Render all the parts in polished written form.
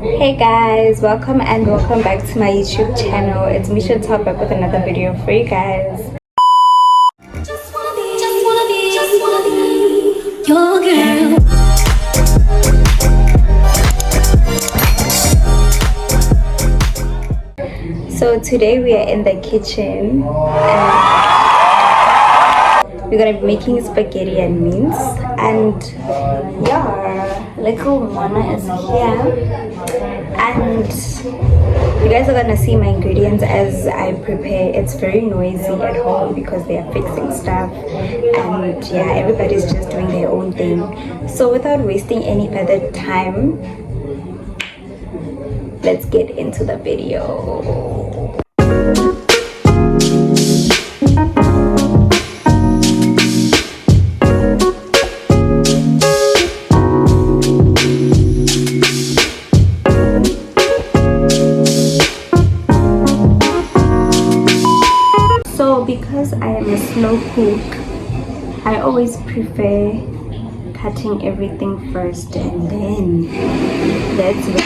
Hey guys, welcome back to my YouTube channel. It's Misha Top back with another video for you guys. Just wanna be your girl. So today we are in the kitchen and we're gonna be making spaghetti and mince, and yeah, little Mona is here, and you guys are gonna see my ingredients as I prepare. It's very noisy at home because they are fixing stuff, and yeah, everybody's just doing their own thing. So without wasting any further time, let's get into the video. So because I am a slow cook, I always prefer cutting everything first and then that's when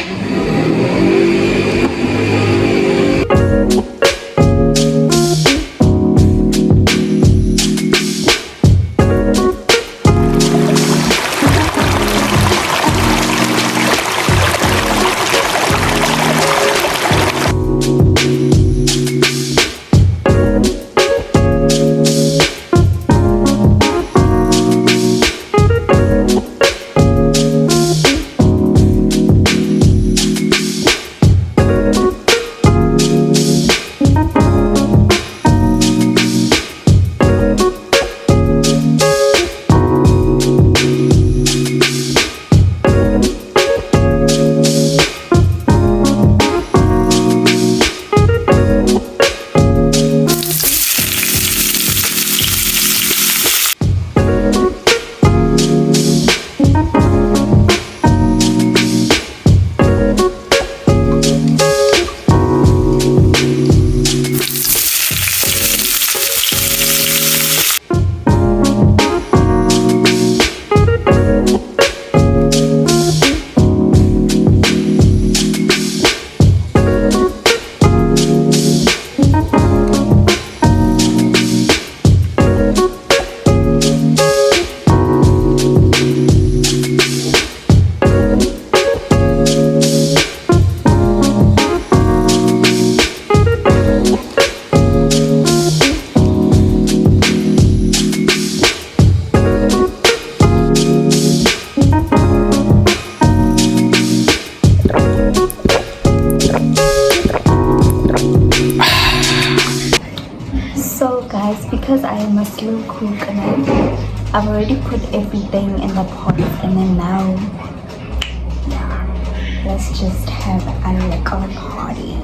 because I am a slow cook and I've already put everything in the pot, and then now yeah, let's just have a little party.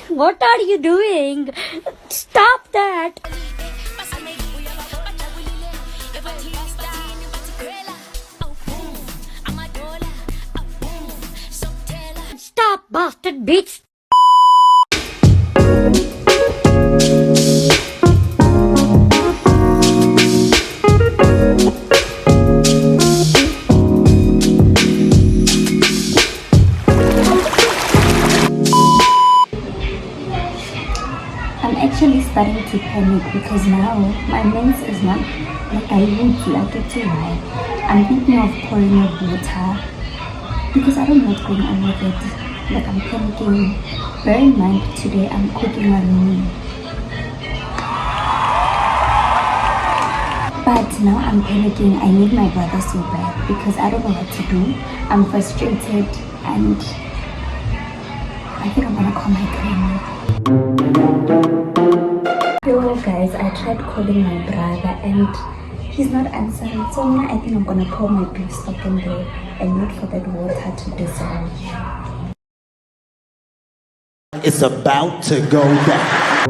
What are you doing? Stop that! Stop, bastard bitch! I'm actually starting to panic because now my mince is not like I would like it to lie. I'm thinking of pouring it water because I don't know what's going on with it. Like, I'm panicking. Bear in mind, today I'm cooking alone. But now I'm panicking. I need my brother so bad because I don't know what to do. I'm frustrated and I think I'm gonna call my grandma. Yo guys, I tried calling my brother and he's not answering. So now I think I'm gonna pour my beef stock in there and wait for that water to dissolve. It's about to go down.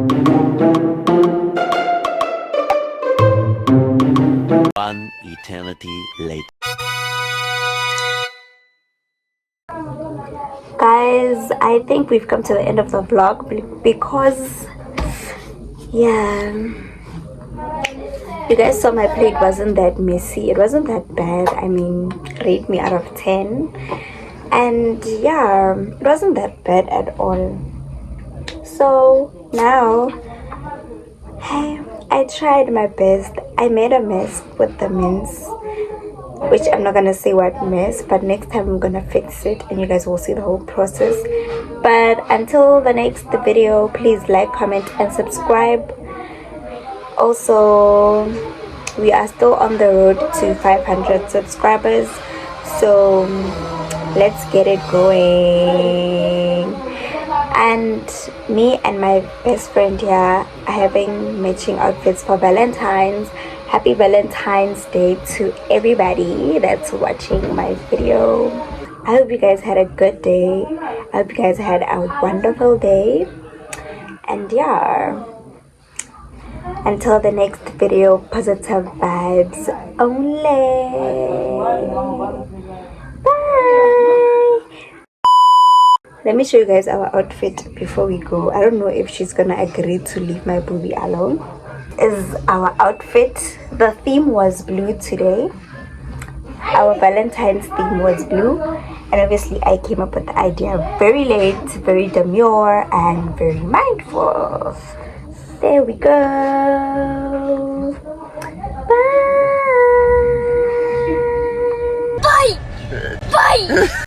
One eternity later. Guys, I think we've come to the end of the vlog because yeah, You guys saw my plate wasn't that messy. It wasn't that bad. I mean, rate me out of 10. And yeah, it wasn't that bad at all. So now, hey, I tried my best. I made a mess with the mince, which I'm not gonna say what mess, but next time I'm gonna fix it and you guys will see the whole process. But until the next video, please like, comment and subscribe. Also, we are still on the road to 500 subscribers, so let's get it going. And me and my best friend here are having matching outfits for Valentine's. Happy Valentine's Day to everybody that's watching my video. I hope you guys had a good day. I hope you guys had a wonderful day. And yeah, until the next video, positive vibes only. Bye. Let me show you guys our outfit before we go. I don't know if she's gonna agree to leave my booby alone. Is our outfit. The theme was blue today. Our Valentine's theme was blue, and obviously I came up with the idea very late, very demure and very mindful. There we go. Bye. Bye! Bye!